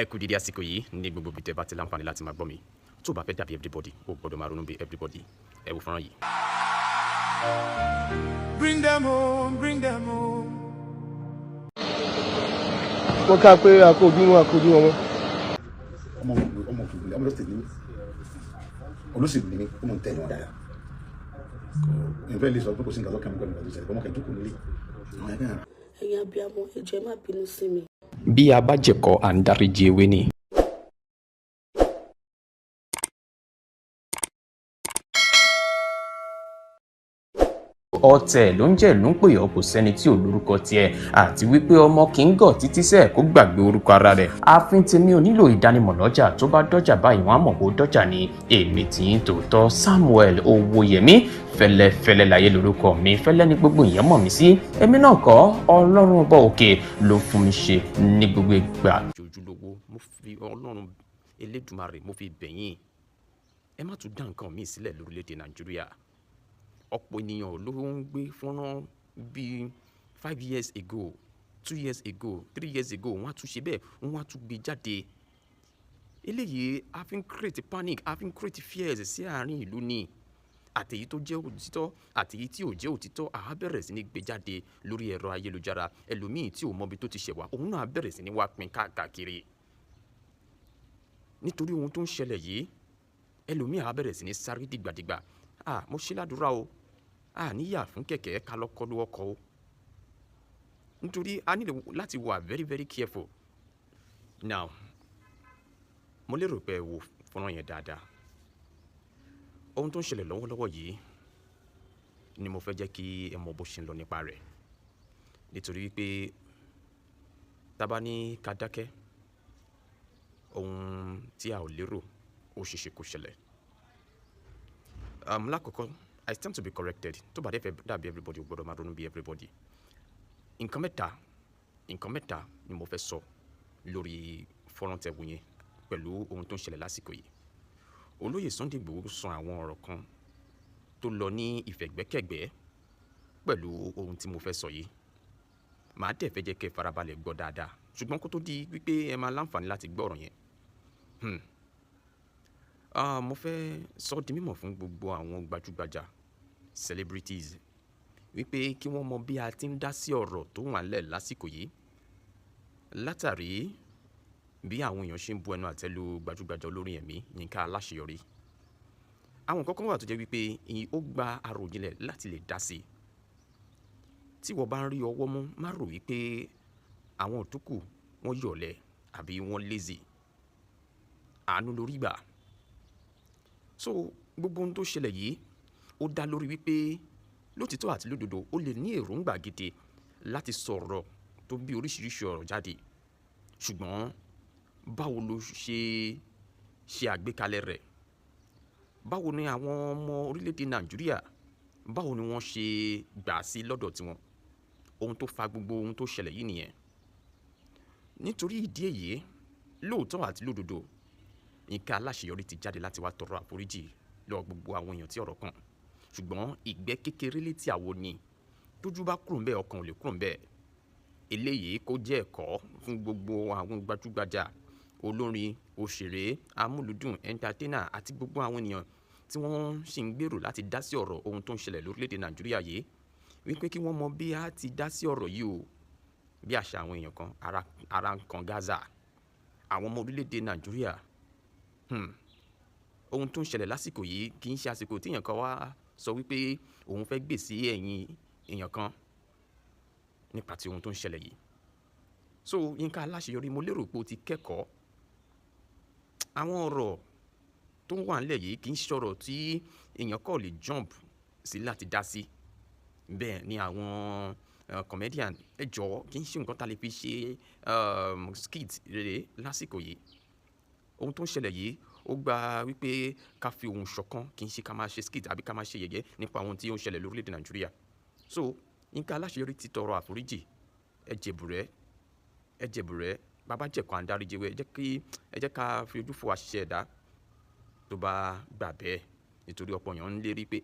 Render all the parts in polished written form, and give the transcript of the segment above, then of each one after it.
ẹ kú dídí àsìkò yìí ní gbogbo ibi tẹ́ bá ti láǹfààní láti máa gbọ́ mi tó bá fẹ́ dàbí everybody ó gbọ́dọ̀ máa ronú bí everybody ẹ wo fọ́nrán yìí. Bring them home, bring them home. wọ́n ká pé àkójú wọn mọ́. ọmọ lọ́sẹ̀ ní olóṣèlú ní ọmọ tẹ̀lé wọn dáadáa ìfẹ́ lè sọ pé kò sí nǹkan lọ́kàn pẹ̀lú ìgbàlódé ṣẹlẹ̀ ọmọ kẹjọ kò nílé àwọn ẹgbẹ́ rẹ̀. ẹ̀yin abiyamọ ẹ jọ̀ọ́ má bínú sí mi. bí a bá jẹ̀kọ́ à ń dáríji ewé ni. ọ̀tẹ̀ ló ń jẹ́ ló ń pè ọ́ kò sẹ́ni tí ò lórúkọ tiẹ̀ àti wípé ọmọ kì í gọ̀ títí sẹ́ẹ̀ kó gbàgbé orúkọ ara rẹ̀. ààfin tèmi ò nílò ìdánimọ̀ lọ́jà tó bá dọ́jà báyìí wọ́n á mọ̀ pé ó dọ́jà ni èmi tí ń tòótọ́ Samuel Owóyẹmí fẹ́lẹ́fẹ́lẹ́ láyé lórúkọ mi fẹ́lẹ́ ní gbogbo ìyẹn mọ̀ mí sí èmi náà kọ́ ọlọ́run ọba òkè ló fún mi ṣe ní gbogbo ìgbà. ojúlówó mo fi ọlọ́run elédùmarè mo fi bẹ̀yìn ẹ má tún dá nǹkan míì sílẹ̀ lórílẹ̀‐èdè Nàìjíríà ọ̀pọ̀ ènìyàn ló ń gbé fọ́nrán bíi 5 years ago 2 years ago 3 years ago wọ́n á tún ṣe bẹ́ẹ̀ wọ́n á tún gbé jáde eléyìí a fi ń create panic a fi ń create fears sí àárín ìlú ni àtèyí tó jẹ́ òtítọ́ àtèyí tí ò jẹ́ òtítọ́ àá bẹ̀rẹ̀ sí ní gbé jáde lórí ẹ̀rọ ayélujára ẹlòmíì tí ò mọbi tó ti ṣẹ̀ wá òun náà bẹ̀rẹ̀ sí ní wá pín káàkiri nítorí ohun tó ń ṣẹlẹ̀ yìí ẹlòmíì àá bẹ̀rẹ̀ sí ní sáré dìgbàdìgbà mo ṣe ládùúrà o níyà fún kẹ̀kẹ́ ká lọ́kọ́ ló ọkọ̀ o nítorí a nílò láti wà very very careful now mo lérò pé ẹ wo fọ́nrán yẹn dáadáa ohun tó ń ṣẹlẹ̀ lọ́wọ́lọ́wọ́ yìí ni mo fẹ́ jẹ́ kí ẹ mọ bó ṣe ń lọ nípa rẹ̀ nítorí pé tá bá ní ká dákẹ́ ohun tí a ò lérò ó ṣeéṣe kó ṣẹlẹ̀ lákọ̀ọ́kọ́ I stand to be corrected tó bá dé fẹ́ dàbí everybody ò gbọ́dọ̀ máa ronú bí everybody nǹkan mẹ́ta ni mo fẹ́ sọ lórí fọ́nrán tẹ̀wù yẹn pẹ̀lú ohun tó ń ṣẹlẹ̀ lásìkò yìí olóyè Sunday Igboho sọ àwọn ọ̀rọ̀ kan tó lọ ní ìfẹ̀gbẹ́kẹ̀gbẹ́ pẹ̀lú ohun tí mo fẹ́ sọ yìí màá dẹ̀ fẹ́ jẹ́ kẹ́ farabalẹ̀ gbọ́ dáadáa ṣùgbọ́n kó tó di wípé ẹ máa láǹfààní láti gbọ́ ọ̀rọ̀ yẹn mo fẹ́ sọ di mímọ̀ fún gbogbo àwọn gbajúgbajà celebrities wípé kí wọ́n mọ bí a ti ń dá sí ọ̀rọ̀ tó wà nílẹ̀ lásìkò yìí látàrí bí àwọn èèyàn ṣe ń bu ẹnu àtẹ́ lu gbajúgbajà olórin ẹ̀mí Yínká Aláṣeyọrí àwọn kọ̀ọ̀kan wà tó jẹ́ wípé ó gba àròjinlẹ̀ láti lè dá sí tí wọ́n bá ń rí ọwọ́ mú má rò wípé àwọn òtúkù wọ́n yọ̀lẹ̀ àbí wọ́n lazy àánú lórí gbà so gbogbo ohun tó ṣẹlẹ̀ yìí ó dá lórí wípé lótìtọ́ àti lódodo ó lè ní èròǹgbà gidi láti sọ̀rọ̀ tó bí oríṣiríṣi ọ̀rọ̀ jáde ṣùgbọ́n báwo ló ṣe àgbékalẹ̀ rẹ̀ báwo ni àwọn ọmọ orílẹ̀-èdè Nàìjíríà báwo ni wọ́n ṣe gbà sí lọ́dọ̀ tiwọn ohun tó fa gbogbo ohun tó ṣẹlẹ̀ yìí nìyẹn nítorí ìdí èyí lóòótọ́ àti lódodo Yínká Aláṣeyọrí ti jáde láti wá tọrọ àforíjì lọ́wọ́ gbogbo àwọn èèyàn tí ọ̀rọ̀ kàn ṣùgbọ́n ìgbẹ́ kékeré létí àwo ni tójú bá kúrò ńbẹ̀ ọkàn ò lè kúrò ńbẹ̀ eléyìí kó jẹ́ ẹ̀kọ́ fún gbogbo àwọn gbajúgbajà olórin òṣèré amúlùdùn entertainer àti gbogbo àwọn ènìyàn tí wọ́n sì ń gbèrò láti dá sí ọ̀rọ̀ ohun tó ń ṣẹlẹ̀ lórílẹ̀‐èdè Nàìjíríà yìí wípé kí wọ́n mọ bí a ti dá sí ọ̀rọ̀ yìí o bí àṣà àwọn èèyàn kan ara nǹkan Gaza àwọn ọmọ orílẹ̀‐èdè Nàìjíríà ohun tó ń ṣẹlẹ̀ lásìkò yìí kì í ṣe àsìkò tí èèyàn kan wá sọ wípé òun fẹ́ gbè sí ẹ̀yìn èèyàn kan nípa ti ohun tó ń ṣẹlẹ̀ yìí so Yínká Aláṣeyọrí mo lérò pé o ti kẹ́kọ̀ọ́ àwọn ọ̀rọ̀ tó ń wà nílẹ̀ yìí kì í ṣọ̀rọ̀ tí èèyàn kò lè jump sí láti dá sí bẹ́ẹ̀ ni àwọn comedian ẹ jọ̀ọ́ kì í ṣe nǹkan tá a lè fi ṣe skit rere lásìkò yìí ohun tó ń ṣẹlẹ̀ yìí ó gba wípé ká fi ohùn ṣọ̀kan kì í ṣe ká máa ṣe skit àbí ká máa ṣe yẹ̀yẹ́ nípa ohun tí ó ń ṣẹlẹ̀ lórílẹ̀‐èdè Nàìjíríà so Yínká Aláṣeyọrí ti tọrọ àforíjì ẹ jẹ̀bùrẹ́ bàbá jẹ̀kọ́ àndáríjẹwé ẹ jẹ́ ká fi ojú fo àṣìṣe ẹ̀dá tó bá gbà bẹ́ẹ̀ nítorí ọ̀pọ̀ èèyàn ń lérí pé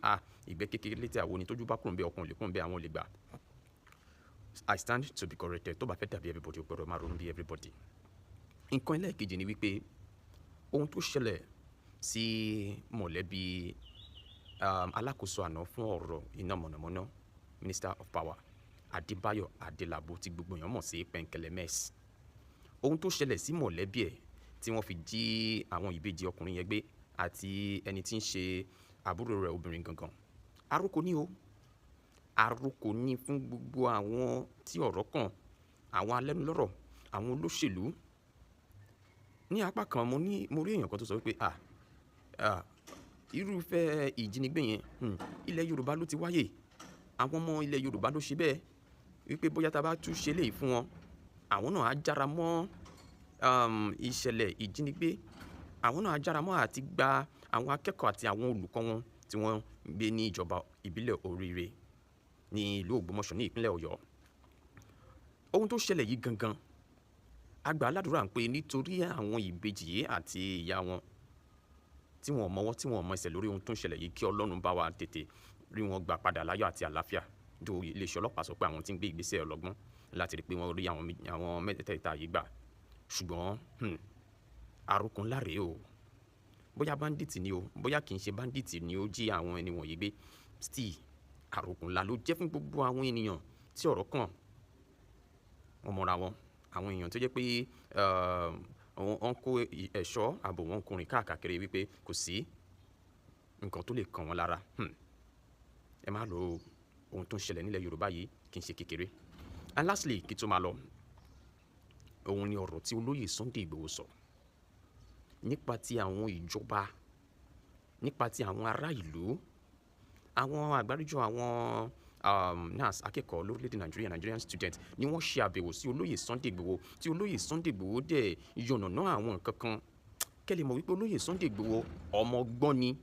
ìgbẹ́ kékeré létí àwo ni tójú bá kúrò ń bẹ ọkàn ò lè kúrò ń bẹ àwọn ò lè gbà I stand to be corrected tó bá fẹ́ dàbí everybody ó gbọ́dọ̀ máa ronú bí everybody nǹkan ẹlẹ́ẹ̀kejì ni wípé ohun tó ṣẹlẹ̀ sí mọ̀lẹ́bí alákòóso àná fún ọ̀rọ̀ iná mọ̀nàmọ́ná Minister of Power Adébáyọ̀ Adélabú tí gbogbo èèyàn mọ̀ sí Pẹ̀nkẹ̀lẹ̀ Mess. Ohun tó ṣẹlẹ̀ sí mọ̀lẹ́bí ẹ̀ tí wọ́n fi jí àwọn ìbejì ọkùnrin yẹn gbé àti ẹni tí ń ṣe àbúrò rẹ̀ obìnrin gangan. Àròkọ ni o. Àròkọ ni fún gbogbo àwọn tí ọ̀rọ̀ kàn, àwọn alẹ́nulọ́rọ̀, àwọn olóṣèlú. Ní apá kan mo rí èèyàn kan tó sọ wípé irúfẹ́ ìjínigbé yẹn ilẹ̀ Yorùbá ló ti wáyé. Àwọn ọmọ ilẹ̀ Yorùbá ló ṣe bẹ́ẹ̀ wípé bóyá tá bá tún ṣe léyìí fún wọn, àwọn náà á jára mọ́ ìṣẹ̀lẹ̀ ìjínigbé. Àwọn náà á jára mọ́ àti gba àwọn akẹ́kọ̀ọ́ àti àwọn olùkọ́ wọn tí wọ́n gbé ní ìjọba ìbílẹ̀ Oríire ní ìlú Ògbómọ̀ṣọ́ ní ìpínlẹ̀ Ọ̀yọ́. Ohun tó ṣẹlẹ̀ yìí gangan, a gbà ládùúrà pé nítorí àwọn ìbejì yìí àti ìyá wọn tí wọ́n mọwọ́ tí wọ́n mọ ẹsẹ̀ lórí ohun tó ń ṣẹlẹ̀ yìí, kí Ọlọ́run bá wa tètè rí wọn gbà padà láyọ̀ àti àlàáfíà. Dó iléeṣẹ́ ọlọ́pàá sọ pé àwọn tí ń gbé ìgbésẹ̀ ọlọ́gbọ́n láti rí pé wọ́n rí àwọn mẹ́tẹ̀ẹ̀ta yìí gbà. Ṣùgbọ́n àròkọ ńlá rèé o. Bóyá bandit ni o, bóyá kì í ṣe bandit ni ó jí àwọn ẹni wọ̀nyí gbé. Still, àròkọ ńlá ló jẹ́ fún gbogbo àwọn ènìyàn tí ọ̀rọ̀ kàn. Wọ́n mọra wọn. Àwọn èèyàn tó jẹ́ pé wọ́n kó ẹ̀ṣọ́ ààbò wọn kùnrin káàkiri wípé kò sí nǹkan tó lè kàn wọ́n lára. Ẹ má lo ohun tó ń ṣẹlẹ̀ nílẹ̀ Yorùbá yìí kì í ṣe kékeré. And lastly, kí tó máa lọ, òun ni ọ̀rọ̀ tí olóyè Sunday Igboho sọ nípa ti àwọn ìjọba, nípa ti àwọn ará ìlú, àwọn àgbáríjọ àwọn NAS akẹ́kọ̀ọ́ lórílẹ̀‐èdè Nàìjíríà, Nigerian students, ni wọ́n ṣe àbẹ̀wò sí olóyè Sunday Igboho tí olóyè Sunday Igboho dẹ̀ yànnàná àwọn nǹkan kan. Kẹ́ lè mọ̀ wípé olóyè Sunday Igboho ọmọ ọgbọ́n ni.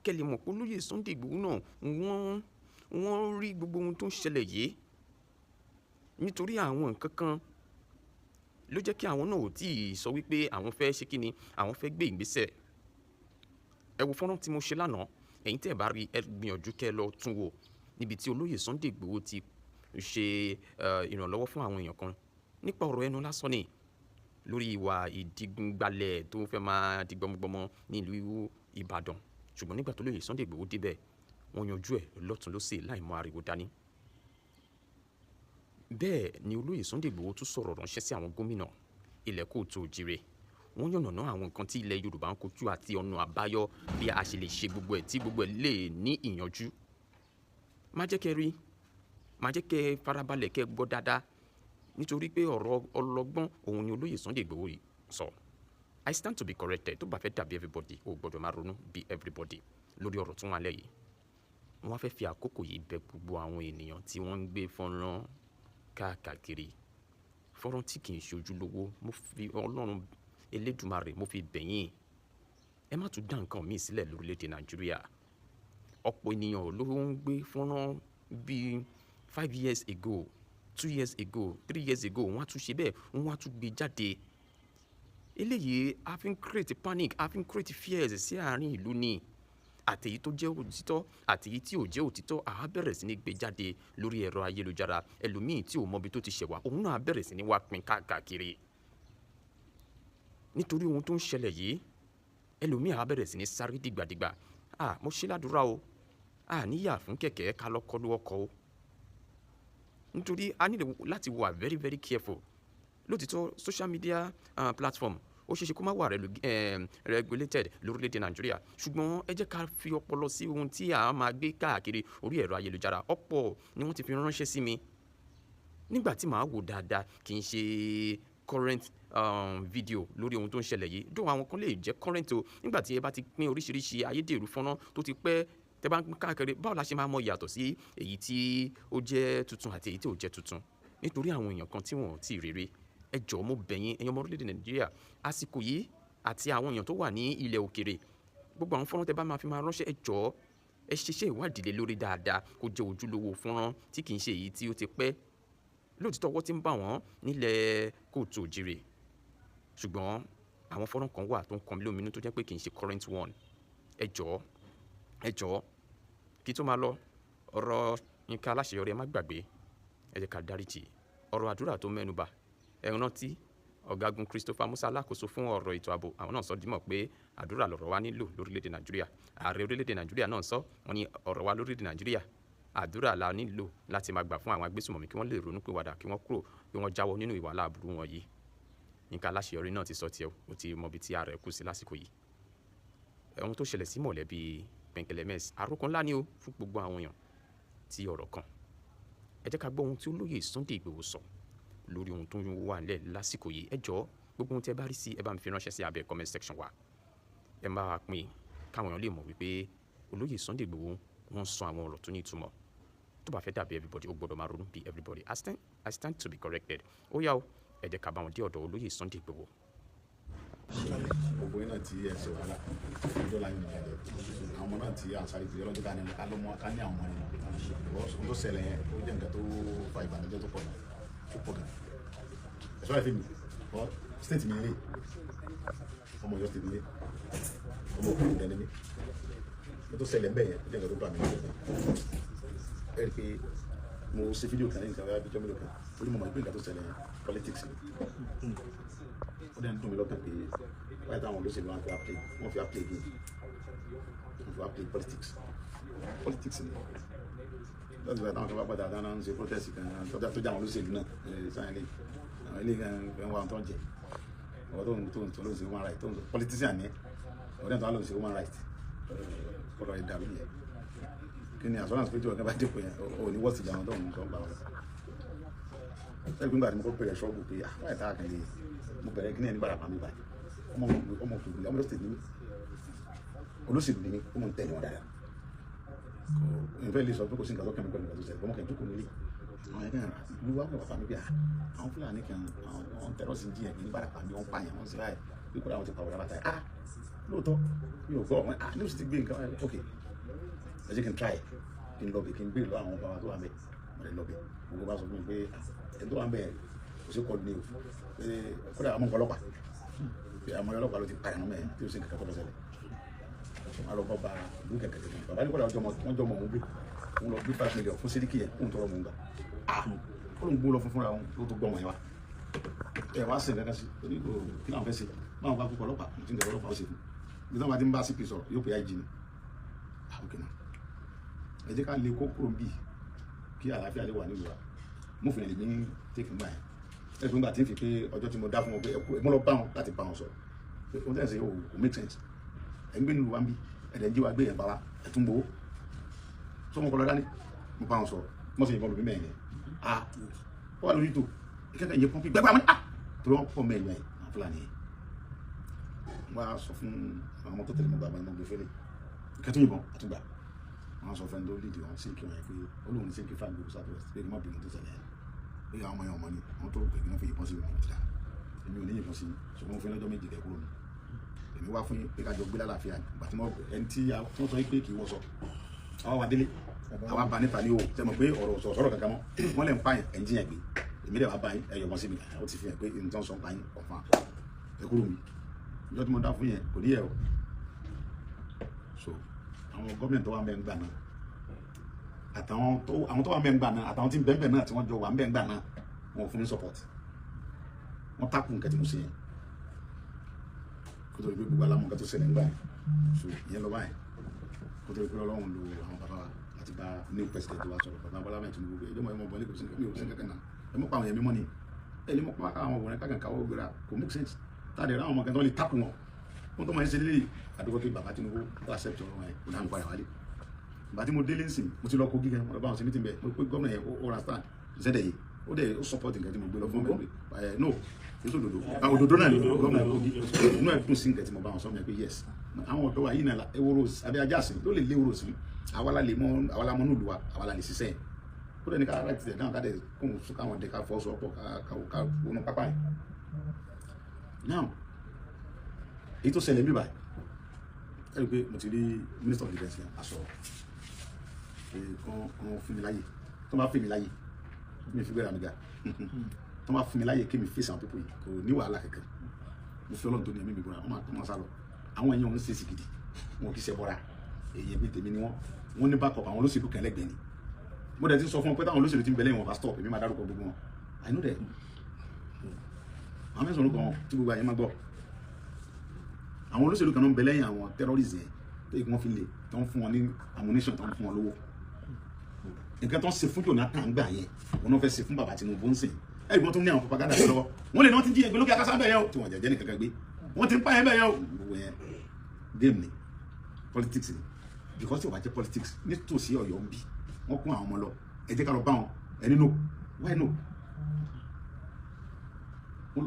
Kẹ́ lè mọ̀ pé olóyè Sunday Igboho náà wọ́n rí gbogbo ohun tó ń ṣẹlẹ̀ yìí. Nítorí àwọn nǹkan kan ló jẹ́ kí àwọn náà ò tí ì sọ wípé àwọn fẹ́ ṣe kí ni, àwọn fẹ́ gbé ìgbésẹ̀. Ẹ wo fọ́nrán tí mo ṣe lánàá, ẹ̀yin tẹ́ ẹ bá rí ẹ gbìyànjú kẹ́ lọ tún wò níbi tí olóyè Sunday Igboho ti ṣe ìrànlọ́wọ́ fún àwọn èèyàn kan nípa ọ̀rọ̀ ẹnu lásán ni lórí ìwà ìdígunjalẹ̀ tó fẹ́ máa di gbọmọgbọmọ ní ìlú Ìbàdàn. Ṣùgbọ́n nígbà tó olóyè Sunday Igboho débẹ̀, wọ́n yanjú ẹ̀ lọ́tùn lósì láì mọ ariwo dání. Bẹ́ẹ̀ ni olóyè Sunday Igboho tún sọ̀rọ̀ ránṣẹ́ sí àwọn gómìnà ilẹ̀ Kóòtù Òjìrè. Wọ́n yànnàná àwọn nǹkan tí ilẹ̀ Yorùbá ń kojú àti ọ̀nà àbáyọ bí a ṣe lè ṣe gbogbo ẹ̀ tí gbogbo ẹ̀ lè ní ìyanjú. Má jẹ́ kẹ́ rí, má jẹ́ kẹ́ farabalẹ̀ kẹ́ gbọ́ dáadáa nítorí pé ọ̀rọ̀ ọlọ́gbọ́n òun ni olóyè Sunday Igboho yìí sọ. I stand to be corrected. Tó bá fẹ́ dàbí everybody, o gbọ́dọ̀ máa ronú bí everybody lórí ọ̀rọ̀ tó wà lẹ́ yìí. Wọ́n fẹ́ fi àkókò yìí bẹ̀ gbogbo àwọn ènìyàn tí wọ́n ń gbé fọ́nrán káàkiri. Fọ́nrán tí kì í ṣe ojúlówó. Mo fi Ọlọ́run Elédùmarè mo fi bẹ̀yìn. Ẹ má tún dá nǹkan míì sílẹ̀ lórílẹ̀‐èdè Nàìjíríà. Ọ̀pọ̀ ènìyàn ló ń gbé fọ́nrán bíi 5 years ago, 2 years ago, 3 years ago, wọ́n á tún ṣe bẹ́ẹ̀, wọ́n á tún gbé jáde. Eléyìí a fi ń create panic, a fi ń create fears sí àárín ìlú ni. Àtèyí tó jẹ́ òtítọ́ àtèyí tí ò jẹ́ òtítọ́, a bẹ̀rẹ̀ sí ní gbé jáde lórí ẹ̀rọ ayélujára. Ẹlòmíì tí ò mọbi tó ti ṣẹ̀ wá, òun náà bẹ̀rẹ̀ sí ní wá pín káàkiri. Nítorí ohun tó ń ṣẹlẹ̀ yìí, ẹlòmíì á bẹ̀rẹ̀ sí ní sáré dìgbàdìgbà. Mo ṣe ládùúrà o. Níyà fún kẹ̀kẹ́ ká lọ́kọ́lú ọkọ̀ o. Nítorí a nílò láti wà very very careful. Lótìtọ́ social media platform ó ṣeéṣe kó má wà regulated lórílẹ̀‐èdè Nàìjíríà. Ṣùgbọ́n ẹ jẹ́ ká fi ọpọlọ sí ohun tí a máa gbé káàkiri orí ẹ̀rọ ayélujára. Ọ̀pọ̀ ni wọ́n ti fi ránṣẹ́ sí mi. Nígbà tí màá wò dáadáa, kì í ṣe current video lórí ohun tó ń ṣẹlẹ̀ yìí. Dó àwọn kan lè jẹ́ current o. Nígbà tí ẹ bá ti pín oríṣiríṣi ayédèrú fọ́nrán tó ti pẹ́ tẹ́ bá ń pín káàkiri, báwo la ṣe máa mọ ìyàtọ̀ sí èyí tí ó jẹ́ tuntun àti èyí tí ò jẹ́ tuntun? Nítorí àwọn èèyàn kan tí wọ́n ò tí ì rere. Ẹ jọ̀ọ́ mo bẹ̀ yín, ẹ̀yin ọmọ orílẹ̀-èdè Nàìjíríà, àsìkò yìí àti àwọn èèyàn tó wà ní ilẹ̀ òkèrè, gbogbo àwọn fọ́nrán tẹ́ bá máa fi máa ránṣẹ́, ẹ jọ̀ọ́ ẹ ṣiṣẹ́ ìwádìí lé lórí dáadáa kó jẹ́ ojúlówó fọ́nrán tí kì í ṣe èyí tí ó ti pẹ́. Lóòtítọ́ ọwọ́ ti ń bà wọ́n nílẹ̀ Kóòtù Òjìrè. Ṣùgbọ́n àwọn fọ́nrán kan wà tó ń kan mí lóminú tó jẹ́ pé kì í ṣe current one. Ẹ jọ̀ọ́ kí tó máa lọ, ọ̀rọ̀ Yínká Aláṣeyọrí ẹ má gbàgbé. Ẹ jẹ́ ká dáríjì. Ọ̀rọ̀ àdúrà tó mẹ́nubà, ẹ rántí ọ̀gágun Christopher Musa alákòóso fún ọ̀rọ̀ ètò ààbò àwọn náà sọ dímọ̀ pé àdúrà lọ̀rọ̀ wa nílò lórílẹ̀‐èdè Nàìjíríà. Ààrẹ orílẹ̀‐èdè Nàìjíríà náà sọ wọ́n ní ọ̀rọ̀ wa lórílẹ̀‐èdè Nàìjíríà àdúrà la nílò láti máa gbà fún àwọn agbésùmọ̀mí kí wọ́n lè ronú pìwàdà kí wọ́n kúrò pé wọ́n jáwọ́ nínú ìwà aláàbùrú wọn yìí. Yínká Aláṣeyọrí náà ti sọ tiẹ̀ ó ti mọ ibi tí ààrẹ kù sí lásìkò yìí. Ohun tó ṣẹlẹ̀ sí mọ̀lẹ́bí Pẹ̀nkẹ́lẹ́mẹ́sì àròkàn ńlá ni ó fún gbogbo àwọn èèyàn tí ọ̀rọ̀ kan. Ẹ jẹ́ ká gbọ́ ohun tí olóyè Sunday Igboho sọ lórí ohun tó ń wà nílẹ̀ lásìkò yìí. Ẹ jọ̀ọ́ gbogbo ohun tí ẹ bá rí sí ẹ bá mi fi ránṣẹ́ sí abẹ́ comment section wa. Ẹ máa wá pín káwọn èèyàn lè mọ̀ wípé olóyè Sunday Igboho wọ́n sọ àwọn ọ̀rọ̀ tó ní ìtumọ̀. Tó bá fẹ́ dàbí everybody ó gbọ́dọ̀ máa ronú bí everybody. I stand to be corrected. Ó yá o ẹ jẹ́ ká bá wọn dé ọ̀dọ̀ olóyè Sunday Igboho. Gbogbo iná tí ẹ ṣe wàhálà ọjọ́ láyé nìkan jẹ àwọn ọmọ náà tí à ń sáré kiri ọlọ́jọ́ ká ní ká ní àwọn ọmọ nínú ohun tó ṣẹlẹ̀ yẹn ó jẹ́ nǹkan tó fa ìbànújẹ́ tó pọ̀ gan ẹ̀ṣọ́ ẹ̀fẹ́ mi ọ́ state mi lé ọmọ Ọ̀yọ́ state mi lé ọmọ òkú ìdẹ́ni mi ohun tó ṣẹlẹ̀ ń bẹ̀ yẹn ó jẹ́ nǹkan tó bá mi lọ́jọ́ ẹ̀ rí pé mo ṣe fídíò kan ní nǹkan wáyé bíjọ́ mélòó kan ó ní mo mọ̀ pé nǹkan tó ṣẹlẹ̀ yẹn politics ni ó dẹ̀ ń dùn mí lọ́kàn pé wáyé táwọn olóṣèlú wọn fi play game wọ́n fi play politics ni lọ́sì bá táwọn kan bá padà dáná ń ṣe protest kan tó jẹ́ àwọn olóṣèlú náà sáyẹn lè àwọn ilé kan wà tó ń jẹ ọ̀rọ̀ tó ń ṣe human right tó ń ṣe politician ni ọ̀rẹ́ tó ń ṣe human right kọ́lọ̀ ẹ̀dá lóye kí ni assurance pé tí wọ́n bá dépò yẹn ò ní wọ́ọ̀sì àwọn tó ń sọ gbà wọ́n ẹgbẹ́ nígbà tí mo kọ́ bẹ̀rẹ̀ ṣọ́ọ̀bù pé wáyé táwọn kan lè mo bẹ̀rẹ̀ kí ní ẹni bára pa mi báyìí ọmọ òkùnkùn ọmọ lọ́sẹ̀ ní olóṣèlú ní ọmọ tẹ̀lé wọn dáadáa kò ìfẹ́ lè sọ pé kò sí nǹkan tó kẹ́mi pẹ̀lú ìgbà tó ṣẹlẹ̀ ọmọ kẹ́mi jókòó nílé àwọn ẹ̀ka ìlú wa kọ̀ bàbá mi bí àwọn Fúlàní kan àwọn tẹ̀rọ̀sì jí ẹ̀gbẹ́ ní bára pa mi wọ́n pààyàn wọ́n sì ráì bí kò dáwọn ti pàwọ́ dábàtà lóòótọ́ mi ò gbọ́ ọmọ ní oṣù ti gbé nǹkan ok ẹ jẹ́ kí n try kí n lọ bẹ̀ kí n gbé lọ àwọn bàbá tó wà bẹ̀ mo lè lọ bẹ̀ gbogbo bá sọ fún mi pé ẹ̀ tó wà bẹ̀ kò sí kọ́ ní o pé kódà àwọn ọlọ́pàá àwọn ọlọ́pàá ló ti pa ẹ̀rọ mẹ́rin tí ó sì ń kẹ́kẹ́ tó lọ́sẹ̀lẹ̀ wọn lọ bọ́ ba ìlú kẹ̀kẹ́ bàbá ní kódà wọ́n jọ mọ̀ wọn gbé wọn lọ gbé 5 million fún Sẹ́ríkì yẹn fún tọrọ mọ̀ ń gbà ó ló ń gbó lọ fún fúnra wọn ló tó gbọ́ wọn yẹn wa ẹ wá sẹ̀ gẹ́gẹ́ sí torí kí làwọn fẹ́ ṣe báwọn bá kókò ọlọ́pàá tí ń tẹ̀lé ọlọ́pàá ó ṣe fún bí wọ́n bá ti ń bá CP sọ̀rọ̀ yóò pè IG ni òkè náà ẹ jẹ́ ká lè kó kúrò bí kí àlàáfíà lè wà nílùú wa mo fi lè ní tẹ́kì gbà yẹn ẹ̀sùn gbà tí ń fi pé ọjọ́ tí mo dá fún wọn pé mo lọ bá wọn láti bá wọn sọ̀rọ̀ pé wọ́n tẹ̀sí kò make sense ẹ̀ ń gbé nílùú wa ń bí ẹ̀dẹ̀ ń jí wa gbé yẹn bàbá ẹ̀ tún gbowó tó wọn kọ́ lọ dání mo bá wọn sọ̀rọ̀ mo sì yìnbọn lómi mẹ́rin wọ́n wà lórí ètò ìkẹ́kẹ́ yẹn pọ́ńpì gbẹ́gbẹ́ àwọn torí wọ́n pọ̀ mẹ́rin yẹn àwọn Fúlàní yẹn wọ́n á sọ fún àwọn ọmọ tó tẹ̀lé mọ́ bàbá ẹ̀mọ́ gbé fẹ́lẹ̀ ìkẹ́tún yìnbọn àtúgbà wọ́n sọ fẹ́ni tó lìdí wọn sí kí wọ́n yẹn pé olóhùn sí kí fáwọn gbogbo south west pé kí wọ́n bìnrin tó ṣẹlẹ̀ pé àwọn ọmọ yẹn ọmọ ni wọ́n tó pè kí wọ́n fi yìnbọn sí ìwọ̀n tìlá èmi ò ní yìnbọn sí ṣùgbọ́n fún lọ́jọ́ méjì kẹ́kúrò mi èmi wá fún pé kájọ gbé lálàáfíà ìgbà tí ẹni tí wọ́n sọ pé kì í wọ́n sọ àwọn wa délé àwọn abà níta ní o tẹ́ mọ̀ pé ọ̀rọ̀ sọ̀rọ̀ kankan mọ́ wọ́n lẹ̀ ń pààyàn ẹ̀ ń jiyàn gbé èmi dẹ̀ wá bá yín ẹ̀yọ̀ wọn síbi ó ti fi hàn pé nǹkan sọ pa yín ọ̀fà kẹ́kúrò mi ìjọ tí mo dá fún yẹn kò ní yẹ o so àwọn gọ́ọ̀mẹ̀ntì tó wà mẹ́ ń gbà náà àtàwọn tó wà mẹ́ ń gbà náà àtàwọn tí ń bẹ́ẹ̀ náà tí wọ́n jọ wà mẹ́ ń gbà náà wọn fún mi support wọ́n takù nǹkan tí mo ṣe yẹn kó tó di pé gbogbo alámọ̀ nǹkan tó ṣẹlẹ̀ ń gbà yẹn so ìyẹn lọ báyìí kó tó di pé Ọlọ́run lo àwọn bàbá wa láti bá new president wa sọ̀rọ̀ bàbá Bọ́lá Ahmed Tinubu pé ẹjọ́ mọ̀ ẹmọ bọ́lé kò sí mi ò sí kankan náà ẹ mọ̀ pa àwọn yẹn mímọ́ ni ẹ lè mọ̀ pa àwọn obìnrin kákan káwọ́ gbéra kò make sense táàdì ráwọn ọmọ kan tó lè takù wọn wọn tó máa ń ṣe lélẹ́yìí àdúgbò pé bàbá Tinubu accept ọ̀rọ̀ wọn yẹn kò dáhùn padà wálé ìgbà tí mo délé nsìn mo ti lọ Kogi gan mo lọ bá wọn sí meeting bẹ́ẹ̀ mo pé gómìnà yẹn ó ra stand ìṣẹ́dẹ̀ yìí ó dẹ̀ ó support nǹkan tí mo gbé lọ fún mi no èso òdòdó náà ni gómìnà Kogi inú ẹ̀ dùn sí nǹkan tí mo bá wọn sọ mi pé yes àwọn ọ̀dọ́ wa yìí náà ewúro abẹ́ ajá sí ló lè lé ewúro sí àwa la mọ́ nílùú wa àwa la lè ṣiṣẹ́ yẹn ó dẹ̀ ní ká right there náà ká dẹ̀ kóhun sún káwọn dẹ̀ ká fọ́ sọ pọ̀ ká wọnú pápá yẹn now èyí tó ṣẹlẹ̀ bíbá ẹ rí i pé mo ti rí minister of defence yẹn aṣọ pé kàn fún mi láyè tó bá fún mi láyè mi fi gbéra mi ga tó bá fún mi láyè kí mi fèsì àwọn pípọ̀ yìí kò ní wàhálà kankan mo fi Ọlọ́run tó ní ẹ̀mí mi bọ́ra wọ́n máa sá lọ àwọn èèyàn ń ṣèṣì gidi wọn kì í ṣe bọ́ra èyí bí tèmi ni wọ́n ní backup àwọn olóṣèlú kan lẹ́gbẹ̀ẹ́ ni mo dẹ̀ ti sọ fún wọn pé táwọn olóṣèlú ti ń bẹ̀lẹ̀ wọn bá stop èmi máa dárúkọ gbogbo wọn I know that àwọn mẹ́sàn-án orúkọ wọn tí gbogbo àyè máa gbọ́ àwọn olóṣèlú kan náà ń bẹ lẹ́yìn àwọn terrorists yẹn tó yẹ kí wọ́n fi lè tó ń fún wọn ní ammunition tó ń fún wọn lówó nǹkan tó ń ṣe fún Jonathan gbà yẹn wọn náà fẹ́ ṣe fún bàbá Tinubu ń sìn ẹ̀rí wọn tún ní àwọn propaganda lọ́wọ́ wọn lè ní wọ́n ti jí ẹgbẹ́ lókè akásá bẹ́ẹ̀ yẹn o tí wọ́n jẹ́jẹ́ ní kankan gbé wọ́n ti ń pààyàn bẹ́ẹ̀ yẹn o gbogbo yẹn game ni politics ni because tí o bá jẹ́ politics nítòsí Ọ̀yọ́ ń bí wọ́n kún àwọn ọmọ lọ ẹ jẹ́ ká lọ bá wọn ẹni no why no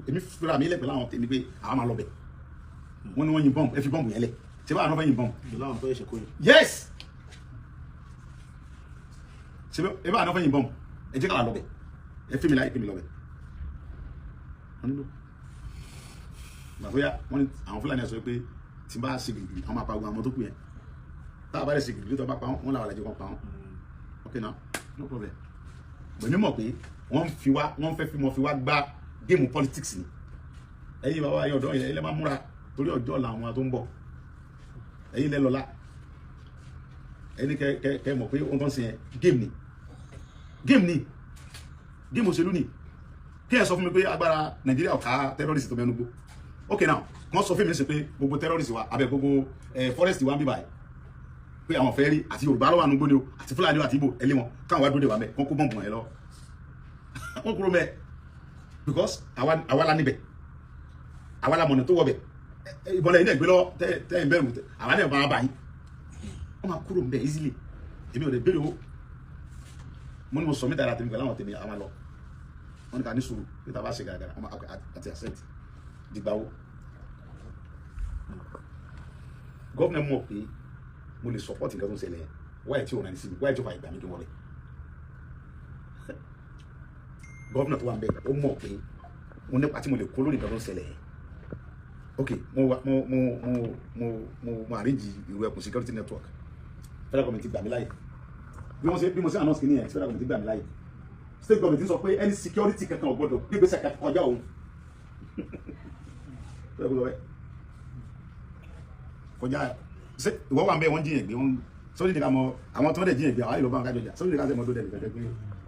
èmi fúra mi lẹ́pẹ̀lẹ́ àwọn tèmi pé àwọn máa lọ bẹ̀ wọ́n ní wọ́n yin bọ́ọ̀mù ẹ fi bọ́ọ̀mù yẹn lẹ̀ ṣé báwọn náà fẹ́ yin bọ́ọ̀mù yes ṣé báwọn náà fẹ́ yin bọ́ọ̀mù ẹ jẹ́ ká lọ bẹ̀ ẹ fi mi láyé fi mi lọ bẹ̀ wọ́n nílò gbàgbóyà wọ́n ní àwọn Fúlàní ẹ̀ sọ pé tí n bá ṣe gìrìgìrì àwọn máa pa ogun àwọn tó kù yẹn tá a bá rẹ̀ ṣe gìrìgìrì tó bá pa wọ́n làwọn àlejò kan pa wọ́n okay now no problem gbẹ̀mí mọ̀ pé wọ́n fẹ́ fi mọ́ fi wá gbá géèmù politics ni ẹ̀yin bàbá ayé ọ̀dọ́ ilẹ̀ máa múra torí ọjọ́ làwọn tó ń bọ̀ ẹ̀yin lẹ́ lọ́la ẹni kẹ́ mọ̀ pé wọ́n tó ń sin yẹn géèmù òṣèlú ni kí ẹ sọ fún mi pé agbára Nàìjíríà ọ̀ka terrorist tó mẹ́nu gbó ok now wọ́n sọ fún mi sí pé gbogbo terrorist wa abẹ gbogbo forest wa ń bí báyìí pé àwọn fẹ́ rí àti Yorùbá lọ́wọ́ ànúgbó ni o àti Fúlàní àti Ìgbò ẹlẹ́ wọn káwọn wá dúró de wà mẹ́ wọ́n kó bọ́ǹbù wọn lọ wọ́n kúrò mẹ́ because àwa la níbẹ̀ àwa la mọ̀nà tó wọ̀ bẹ̀ ìbọn lẹ́yìn náà gbé lọ tẹ́ ẹ̀ bẹ̀rù àwa náà máa bá yín wọ́n máa kúrò mẹ́ easily èmi ò lè béèrè o mo ní mo sọ mí dára tèmi pẹ̀lú àwọn tèmi àwọn lọ wọ́n ní ká ní sùúrù pé tá a bá ṣe gàgàrà wọ́n máa àti accept dìgbà wo gọ́ọ̀nà mọ̀ pé mo lè support nǹkan tó ń ṣẹlẹ̀ yẹn wáyé tí ò náà ní síbi wáyé tí ò fà ìgbà mi tó wọlé gọ́ọ̀nà tó wà ń bẹ̀ ó mọ̀ pé mo nípa tí mo lè kó lórí nǹkan tó ń ṣẹlẹ̀ yẹn ok mo arrange ìwé ẹkùn security network federal government gbà mí láyè bí mo ṣe announce kìíní yẹn federal government gbà mí láyè state government sọ pé any security kankan ò gbọdọ̀ gbégbèsè kankan kọjá òun kọjá ṣe ìwọ wà ń bẹ wọn jiyàn gbé wọn sórí nìkan mọ àwọn tó ń dẹ jiyàn gbé àwọn àìlọ bá wọn kájọ jà sórí nìkan sẹ mọ tó dẹ nìkan gbé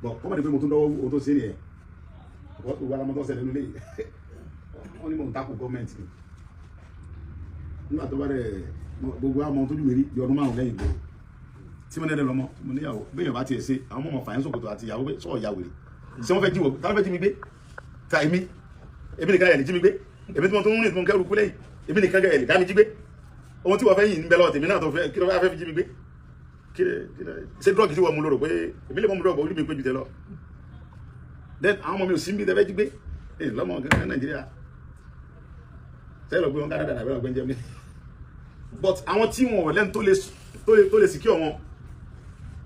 bọ kọ́ mọ̀ ní pé mo tún dọ́wọ́ o tó ṣe nìyẹn wà lámọ́ tó ṣẹlẹ̀ nílé wọn ní mò ń takò gọ́ọ̀mẹ̀ntì nígbà tó bá rẹ̀ gbogbo àmọ́ tójú mi rí di ọdún márùn lẹ́yìn gbòòrò tí mo ní ẹ̀rẹ́ lọ́mọ mo níyàwó béèyàn bá tiẹ̀ ṣe àwọn ọmọ fàyín sòkòtò àti ìyàwó pé sọ̀rọ̀ ìyàwó rẹ̀ ṣé wọ́n fẹ́ jí wò tá ló fẹ́ jí mi gbé ta èmi nìkan ẹ̀ lè jí mi gbé èmi tí mo tún ń rìn tí mo kẹ́rù kú lẹ́yìn èmi nìkan ẹ̀ lè dá mi jí gbé ohun tí wọ́n fẹ́ yìn ń bẹ lọ́wọ́ tèmi náà tó fẹ́ kí ló fẹ́ fi jí mi gbé ṣé drug tí wọ́n mú lóró pé èmi lè mọ́ mu drug orí mi pé ju tẹ lọ then àwọn ọmọ mi ò sí níbi tẹ́fẹ́ jí gbé lọ́mọ kankan Nàìjíríà tẹ́lẹ̀ lọ gbé wọn Canada nàbẹ́ ọgbẹ́ ń jẹ́ mi but àwọn tí wọn ò lẹ́nu tó lè secure wọn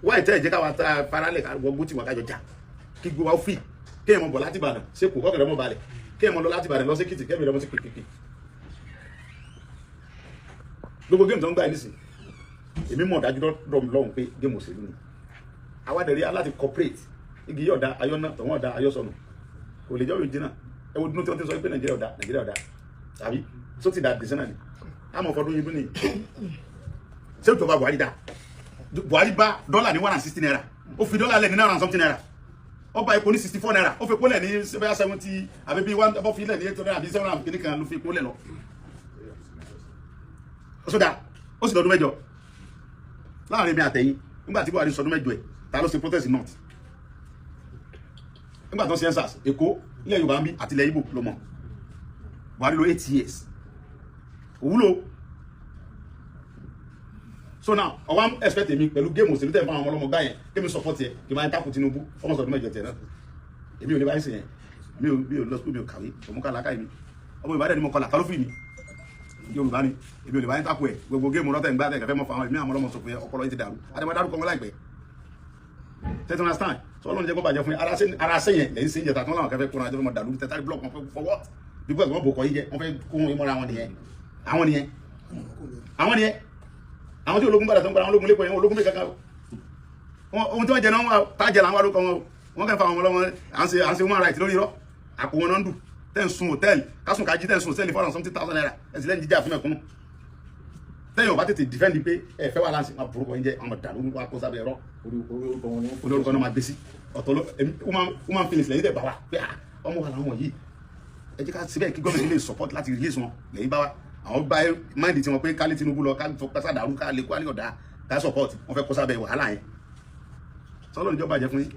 wáyé tẹ́ ìjẹ́ káwa tá a faralẹ̀ ká gbogbo tí wọn kájọ jà kí gbogbo wa fi kéèyàn mọ̀ bọ̀ láti Ìbàdàn ṣé kò kọ́kẹ́rẹ́ mọ̀ balẹ̀ kéèyàn mọ̀ lọ láti Ìbàdàn lọ sí Èkìtì kéèyàn lọ sí pèpèpè gbogbo géèmù tó ń gbà ní sí èmi mọ̀ dájú lọ́hùn pé géèmù òṣèlú ni àwádẹ̀rí aláti corporate igi yọ̀ọ̀dá ayọ́nà tọ̀wọ́n ọ̀dá ayọ́sọ̀nù kò lè jẹ́ òye jìnnà ẹwọ́ dúró tí wọ́n ti sọ pé Nàìjíríà ọ̀dá tàbí só ti dà dìsẹ́nà ni àmọ́ fọdún yìí ní ṣé ìjọba Buhari bá dọ́là ní 160 naira ó fi dọ́là lẹ̀ ní náírà something naira ó bá epo ní 64 naira ó fi epo lẹ̀ ní 70 àbí bí wọ́n bọ́ fi lẹ̀ ní 800 àbí 700 kìíní kan ló fi epo lẹ̀ lọ sódà ó sì lọ́dún mẹ́jọ láàrin mi àtẹ̀yìn nígbà tí Buhari sọdún mẹ́jọ ẹ̀ ta ló ṣe protest north nígbà tó ṣe ensas Èkó ilẹ̀ Yorùbá ń bí àti ilẹ̀ Ìgbò ló mọ̀ Buhari lo 8 years òwúlò so now ọwọ́n expect mi pẹ̀lú géèmù òṣèlú tẹ̀ fún àwọn ọlọ́mọ gbá yẹn kí mi support yẹ kí n máa ń takò Tinubu ọmọ sọdún mẹ́jọ tẹ̀ náà èmi ò ní báyìí sí yẹn mi ò lọ sí mi ò kàwé òmùká làákàyè mi ọmọ Ìbàdàn ni mo kọlà kálọ́fì mi Yorùbá ni èmi ò lè báyìí takò ẹ̀ gbogbo géèmù rọ́tẹ̀ ń gbá tẹ̀ kẹfẹ́ mọ́ fún àwọn èmi àwọn ọlọ́mọ sọ fún yẹ ọpọlọ yìí ti dàrú àdèmọ́ dárúkọ wọn láìpẹ́ tẹ́tí wọn stand so Ọlọ́run jẹ́ kó bàjẹ́ fún yín ara sẹ́yìn lẹ́yìn sí ìjẹta tí wọ́n láwọn kẹfẹ́ kóra ẹjọ́ fẹ́ dàrú tẹ́tàrí block wọn fẹ́ for what because wọ́n bò kọ́ yìí jẹ́ wọ́n fẹ́ kó wọn mọ́ra wọn nìyẹn àwọn tí ológun bára tó ń gbára wọn ológun lẹ́kọ̀ọ́ yẹn ológun bí kankan ohun tí wọ́n jẹ náà wọ́n tájẹ̀ làwọn alókọ̀ wọn wọ́n kẹfà àwọn ọlọ́wọ́n à ń ṣe human right lórí irọ́ àpò wọn náà ń dù tẹ́ ń sun hòtẹ́ẹ̀lì kásùn kájí tẹ́ ń sun hòtẹ́ẹ̀lì fọ́nà something thousand naira ẹ̀sìn lẹ́yìn jíjà fún ẹ̀kúnnú tẹ́yìn ọba tètè defend pé ẹ fẹ́ wà láǹsì máa burúkọ yín jẹ́ àwọn dàrú wá kó sábẹ́ ẹ̀rọ olórúkọ náà máa gbé sí ọ̀tọ̀ ló human feelings lẹ́yìn tẹ̀ bá wa pé ọmọ wa làwọn yìí ẹ jẹ́ ká síbẹ̀ kí gọ́ọ̀mẹ̀ntì lè support láti release wọn lẹ́yìn bá wa àwọn bá máìndì tí wọ́n pé kálí Tinubu lọ ká fọkásá dàrú ká lè kó alẹ́ ọ̀dà ká support wọ́n fẹ́ kó sábẹ́ wàhálà yẹn sọ́lọ́ níjọba jẹ́ fún yín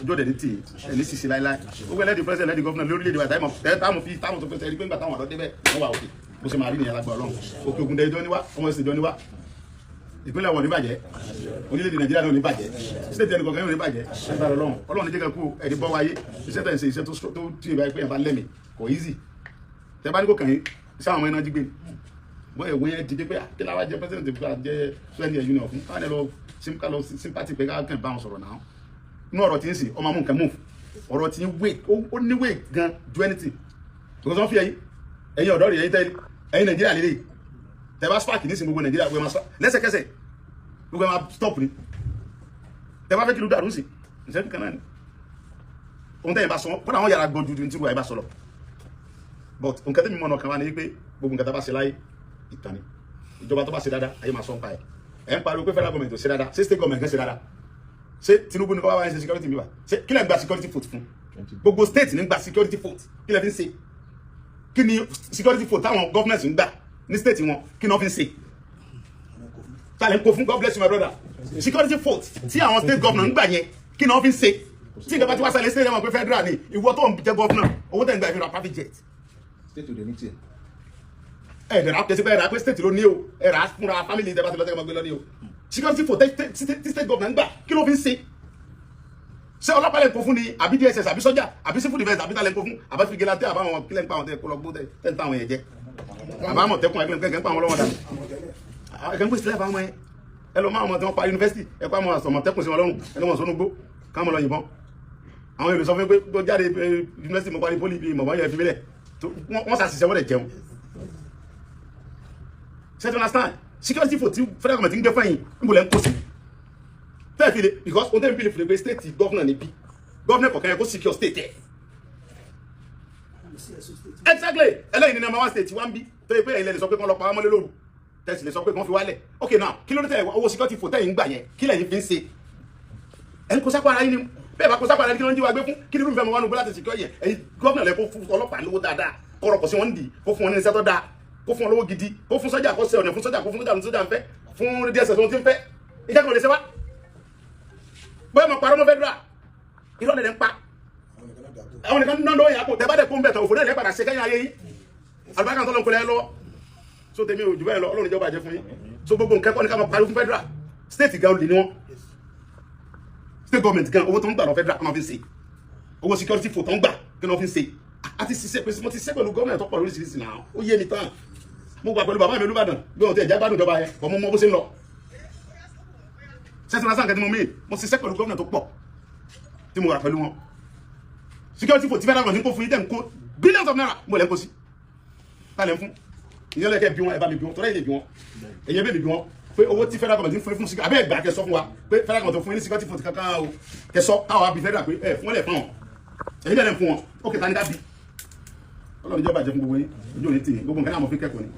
ọjọ́ dẹ̀ ní tì ní sísí láíláí ó gbẹ́ lẹ́dí president lẹ́dí gọ́ọ̀nà lórílẹ̀‐èdè wa táwọn tó fẹ́ sẹ́rí pé nígbà táwọn ọ̀dọ́ débẹ̀ wọ́n wà òkè bó ṣe máa rí nìyẹn lágbára Ọlọ́run òkè ògùn dẹ̀ ìjọ níwá ọmọ ẹ̀sìn ìjọ níwá ìpínlẹ̀ wọn ní bàjẹ́ orílẹ̀-èdè Nàìjíríà náà ní bàjẹ́ state ẹnì kọ̀ọ̀kan yóò ní bàjẹ́ lágbára Ọlọ́run ní jẹ́ kẹ́kù ẹ̀dí bọ́ wáyé iṣẹ́ tẹ̀ ń ṣe iṣẹ́ tó tí ì bá pé yẹn bá lẹ́mì kò easy tẹ bá ní kò kàn yín sáwọn ọmọ iná jí gbé bọ́ ẹ̀wọ̀n yẹn ti dé pé kí láwa jẹ́ president jẹ́ sẹ́ni ẹ̀yún náà fún káwọn ẹ̀ lọ sympathy pé ká kàn bá wọn sọ̀rọ̀ náà inú ọ̀rọ̀ tí ń sìn ọmọ amúnkẹ́ move ọ̀rọ̀ tí ń wait ó ní wait gan ju anything because wọ́n fi ẹ̀yin ọ̀dọ́ rẹ̀ ẹ̀yin Nàìjíríà lélẹ̀ tẹ bá spark ní sin gbogbo Nàìjíríà gbogbo ẹ̀ máa lẹ́sẹ̀kẹsẹ̀ gbogbo ẹ̀ máa stop ni tẹ bá fẹ́ kí ló dàrú sí ìṣẹ́jú kan náà ni ohun tẹ́yìn bá sọ kódà wọ́n yàrá gbọ́n ju tí wọ́n bá sọ lọ but nǹkan tẹ́mi mọ̀ náà kan wá ní pé gbogbo nǹkan tá bá ṣe láyé ìtàn ni ìjọba tó bá ṣe dáadáa ayé máa sọ ń pa ẹ̀ ń pariwo pé federal government ò ṣe dáadáa ṣé state government kan ṣe dáadáa ṣé Tinubu ní kọ́ wá ń ṣe security mi wá ṣé kí lẹ́ gba security vote fún gbogbo state ní gba security vote kí lẹ́ fi ń ṣe kí ni security vote táwọn governors ń gbà ní state wọn kí ni wọ́n fi ń ṣe tàlẹ́ ń kó fún God bless you my brother security vote tí àwọn state governor ń gbà yẹn kí ni wọ́n fi ń ṣe tí ìjọba tí wá sálẹ̀ state wọn pé federal ni ìwọ tó ń jẹ governor owó tẹ̀ ń gba ìfira private jet state ò dé ní tiẹ̀. ẹ̀ẹ́dẹ̀rà pèsè pé ẹ̀rà pé state ló ní o ẹ̀rà fúnra family ìjọba tí lọ́tẹ̀ máa gbé lọ ní o security vote tí state governor ń gbà kí ló fi ń ṣe ṣé ọlọ́pàá lè kó fún ni àbí DSS àbí sọ́jà àbí civil defence àbí talẹ̀ kó fún àbá fi gẹ́lá àbáwọn kílẹ̀ ń pa àwọn tẹ́ kó lọ gbó tẹ́ ń ta àwọn yẹn jẹ àbámọ̀ tẹ́kùn ẹgbẹ́ ń pa àwọn ọlọ́wọ́ dà ẹgbẹ́ ń pèsè lẹ́fà àwọn yẹn ẹ lọ máa ọmọ tí wọ́n pa yunifásitì ẹ pa àwọn àsọmọ tẹ́kùn sí wọn lọ́rùn ẹ lọ́mọ sọ́nù gbó káwọn lọ yìnbọn àwọn èrò sọ fún pé tó jáde yunifásitì mọ̀ parí pólì bíi mọ̀mọ́ yẹn fi mílẹ̀ wọ́n sàṣìṣẹ́ wọ́n dẹ̀ jẹun ṣe to understand security for ti federal government ń gbé fẹ́yìn ń bò lẹ́ ń kó sí tẹ́ẹ̀ fi le because ohun tẹ́ẹ̀ fi le fi le pé state governor ni bí governor kọ̀ọ̀kan yẹn kó secure state ẹ̀ exactly ẹlẹ́yìn ní number one state wá ń bí tó yẹ pé ẹ̀yin lè sọ pé kán lọ pa wọ́n mọ́lé lóru tẹ̀sí lè sọ pé kán fi wálẹ̀ okay now kí ló dé tẹ̀ owó security for tẹ̀yìn gbà yẹn kí lẹ́yìn fi ń ṣe ẹ̀ ń kó sápá ara yín ni bẹ́ẹ̀ bá kó sápá ara yín kí ló ń jí wa gbé fún kí ni irúfẹ́ mọ̀ wá nù bó láti secure yẹn ẹ̀yin governor lẹ kó fún ọlọ́pàá lówó dáadáa kọ́rọ̀ kọ́ sí wọn dì kó fún wọn ní iṣẹ́ tó dáa kó fún wọn lówó gidi kó fún sọ́jà kó ṣe ọ̀nà fún sọ́jà kó fún sọ́jà ń fẹ́ fún DSS tó ti ń fẹ́ ìjẹ́ kan lè ṣe wá bóyá mo parọ́ mọ́ federal irọ́ lẹ̀ ń pa àwọn nìkan náà lọ́wọ́ yàgò tẹ́ bá dẹ̀ kó ń bẹ̀ tán òfò náà lẹ́ padà ṣe kẹ́yìn ayé yìí àlùbáríkà tó lọ ń kọlẹ̀ lọ́wọ́ so tèmi ò jù bẹ́ẹ̀ lọ Ọlọ́run ìjọba jẹ́ fún yín so gbogbo nǹkan kọ́ ni ká máa pariwo fún federal state gan olè ni wọ́n state government gan owó tó ń gbà lọ federal kan máa fi ń ṣe owó security fò tó ń gbà kí wọ́n fi ń ṣe àti ṣiṣẹ́ pé mo ti ṣiṣẹ́ pẹ̀lú gọ́ọ̀mẹ̀ntì tó pọ̀ lóríṣiríṣi náà ó yé mi tán mo gbà pẹ̀lú bàbá mi Olúbàdàn bí wọn ti ẹ̀já gbádùn ìjọba yẹn kọ́ mo mọ bó ṣe ń lọ sẹ́tún lásán kẹ́tí mo mí mo ṣiṣẹ́ pẹ̀lú gọ́ọ̀mẹ̀ntì tó pọ̀ tí mo wà pẹ̀lú wọn security for ti federal government kó fún yín tẹ̀ ń kó billions of naira mo lẹ́ ń kó sí tá lẹ́ ń fún ìyẹn lẹ́kẹ́ bí wọn ẹ bá mi bí wọn tọ́lá ìyẹn bí wọn ẹ̀yẹ bẹ́ẹ̀ mi bí wọn pé owó tí federal government fún security abẹ́ ẹ̀gbà kẹsọ́ fún wa pé federal government fún yín ní security for ti kankan o kẹsọ́ káwọn àbí federal pé ẹ fún wọn lẹ̀ fún wọn ẹ̀yìn lẹ́lẹ̀ fún wọn ó kẹta ní dábì Ọlọ́run ìjọba jẹ́ fún gbogbo yín ojú òní tì yín gbogbo nǹkan náà mo fi kẹ́kọ̀ọ́ ni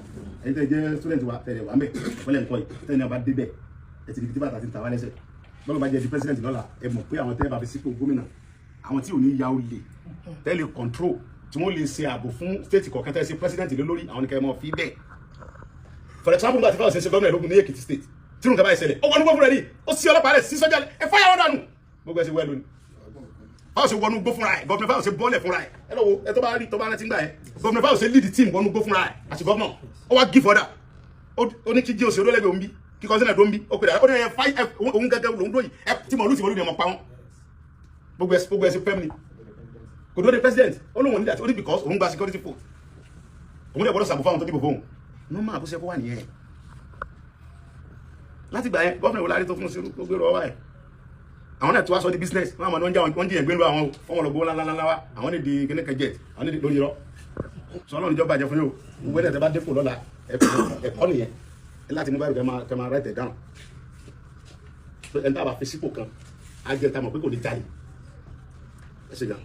ẹ̀yin tẹ́ jẹ́ student wa tẹ̀lé wa mẹ́ wọlé nǹkan yìí tẹ́lẹ̀ náà bá débẹ̀ ẹ ti di tí bàtà ti ń ta wá lẹ́sẹ̀ lọ́lọ́ bá jẹ́ di president lọ́la ẹ mọ̀ pé àwọn tẹ́ bá fi sípò gómìnà àwọn tí ò ní ya olè tẹ́lẹ̀ control tí wọ́n lè ṣe ààbò fún state kọ̀ọ̀kan tẹ́ ṣe president lé lórí àwọn nìkan ẹ mọ̀ fi bẹ́ẹ̀ for example nígbà tí fáwọn ṣe gómìnà lógun ní Èkìtì state tí nǹkan báyìí ṣẹlẹ̀ ó wọnú gbó fúnra ẹ̀ ó sí ọlọ́pàá rẹ̀ sí sọ́jà ẹ fáyà wọn dànù gbogbo ẹ ṣe wẹ́ lónìí fáwọn ṣe wọnú gbó fúnra ẹ̀ gọ́ọ̀mù fáwọn ṣe bọ́ọ̀lẹ̀ fúnra ẹ̀ ẹ lọ́wọ́ ẹ tó bá rí tó bá rántí gbà ẹ̀ gọ́ọ̀mù fáwọn ṣe lead team wọnú gbó fúnra ẹ̀ àti gọ́ọ̀mù ó wá give order ó ní kí jẹ́ òṣèré olóògbé òun bí kí kọ́ńsínà tó ń bí ó pè dà ó ní ẹ fáì òun gẹ́gẹ́ lòún dóyìí ẹ tí mo lù tí mo lù ní ọmọ pa wọn gbogbo ẹ ṣe fẹ́mi kò dúró de president ó lóun nílẹ̀ ó ní because òun gba security vote òun lè gbọ́dọ̀ sàbò fáwọn tó dìbò fóun ní máa bó ṣe kó wà nìyẹn láti gbà yẹn gọ́ọ̀mù ìwòlárí tó fún sí ó gbèrò ọwọ́ ẹ̀ àwọn náà tó wá sọ di business wọn àmọ́ ní wọ́n jìyàn gbéru àwọn ọmọ ọlọ́gbó ńláńláńlá wa àwọn ní di kíníkà jet àwọn ní di lórí rọ sọ Ọlọ́run ìjọba jẹ fún yóò gbogbo ẹ̀dẹ̀ tẹ́ bá dépò lọ́la ẹ̀kọ́ nìyẹn láti mú báyìí kẹ́ máa write it down ẹni tá a bá fi sípò kan á jẹ́ ta mọ̀ pé kò ní jáde ẹ ṣe gan.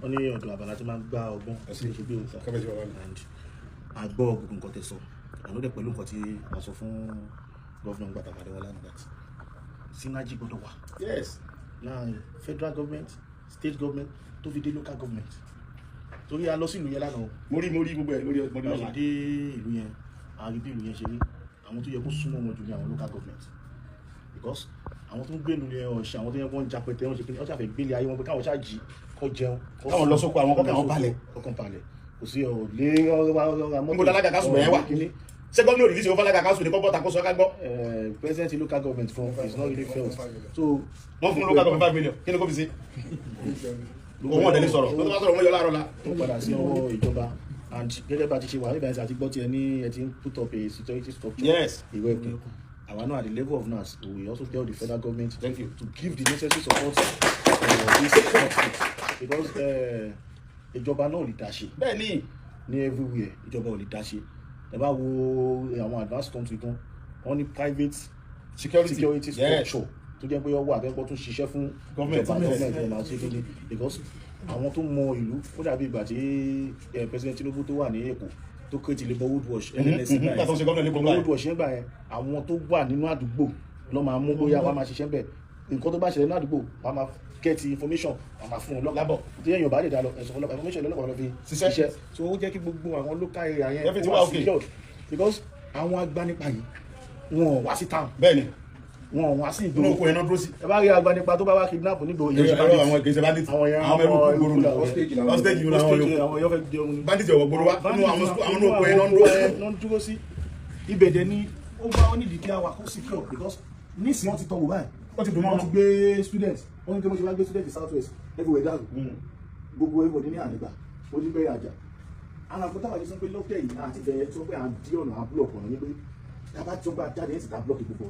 wọ́n ní ọ̀dọ̀ àbàlá tí máa ń gbá ọgbọ́n ẹ̀sìn ìṣègbè òǹtà àgbọ̀ gbogbo nǹkan tẹ̀ sọ àná dẹ̀ pẹ̀lú nǹkan tí a sọ fún gọ́vnà Gbàtà Adéwọlá nígbà tí synergy gbọ́dọ̀ wà yes láàrin federal government state government tó fi dé local government torí a lọ sí ìlú yẹn lánàá mo rí gbogbo ẹ̀ lórí ọmọdé a lọ́la. ṣe dé ìlú yẹn a rí bí ìlú yẹn ṣe rí àwọn tó yẹ kó súnmọ́ wọn jù ní àwọn local government because àwọn tó ń gbé ìlú yẹn ọ̀ṣẹ́ àwọn tó yẹ kó ń japẹtẹ wọn ṣe pé wọ́n ṣàfẹ́ gbélé ayé wọn pé káwọn ṣáà jí kọ́ jẹun káwọn lọ sóko àwọn kọ́kàn balẹ̀ kò sí ọ̀lẹ́ ọ̀rọ̀ níbo lálága kásùn bẹ̀rẹ̀ wà ṣé gómìnà òrìlì ṣe ó fọ́lága kásùn ní kọ́ bọ́ta kó sọ ká gbọ́. president local government fún is not really felt so wọ́n fún local government 5 million kí ni kò fi ṣe òun ọ̀dẹ̀ ní sọ̀rọ̀ tó bá sọ̀rọ̀ wọ́n yọ láàárọ̀ la. ó padà sí ọwọ́ ìjọba and gẹ́gẹ́ bá ti ṣe wà nígbà yẹn àti gbọ́ tí ẹ ti ń put up a security structure. Yes. ìwé ẹ̀kún àwa náà at the level of NAS we also tell the federal government Thank you. to give the necessary support this conflict because ìjọba náà ò lè dá ṣe bẹ́ẹ̀ ni ní everywhere ìjọba ò lè dá ṣe ẹ bá wo àwọn advanced country gan wọ́n ní private security structure tó jẹ́ pé ọwọ́ àtẹ́pọ̀ tó ṣiṣẹ́ fún Government. ọmọ àti kéde because àwọn tó mọ ìlú ó dàbí ìgbà tí president Tinubu tó wà ní Èkó tó create labour woodwash NNSC nígbà tó ṣe gómìnà lẹ́kọ̀ọ́ báyìí. woodwash yẹn gbà yẹn àwọn tó wà nínú àdúgbò lọ́ máa mú bóyá wọ́n máa ṣiṣẹ́ bẹ̀ nǹkan tó bá ṣẹlẹ̀ ní àdúgbò wọ́n máa get information wọ́n máa fún un Lábọ̀. tí èèyàn bá lè dá lọ ẹ̀sùn ọlọ́pàá information lọ́lọ́pàá lọ́ fi ṣiṣẹ́ so ó jẹ́ kí gbogbo àwọn local area yẹn Everything wà wà okay. secured because àwọn agbanipa yìí wọn ò wá sí town bẹ́ẹ̀ ni wọn ò wá sí inú ìgboro oko yẹn náà dúró sí. ẹ bá rí agbanipa tó bá wá kidnap nígboro Kì í ṣe bandit. àwọn ìgbésẹ̀ bandit àwọn yẹn àwọn ẹrú kú gbòòrò lọ hostage hostage yìí làwọn yòókù àwọn yẹn fẹ́ di ohun ni. bandit ọ̀wọ̀ gbòòrò wa nínú àwọn inú oko yẹn náà ń dúró sí. náà ń dúró sí ibẹ̀ dẹ̀ ni ó bá wọn nídìí kí a wà kó secure because nísìnyí wọ́n ti tọwọ́ báyìí wọ́n ti dùn mọ́ wọ́n ti gbé student wọ́n ní kí wọ́n ṣe máa gbé student south west everywhere dàrú gbogbo everybody ní àdìgbà ó ní bẹ́ẹ̀ àjà àwọn àkótá wà ní sọ pé lọ́tẹ̀ yìí àti bẹ̀rẹ̀ tó pé à ń dí ọ̀nà à block ọ̀nà ní pé tábà tó bá jáde ẹ̀sìn ká block gbogbo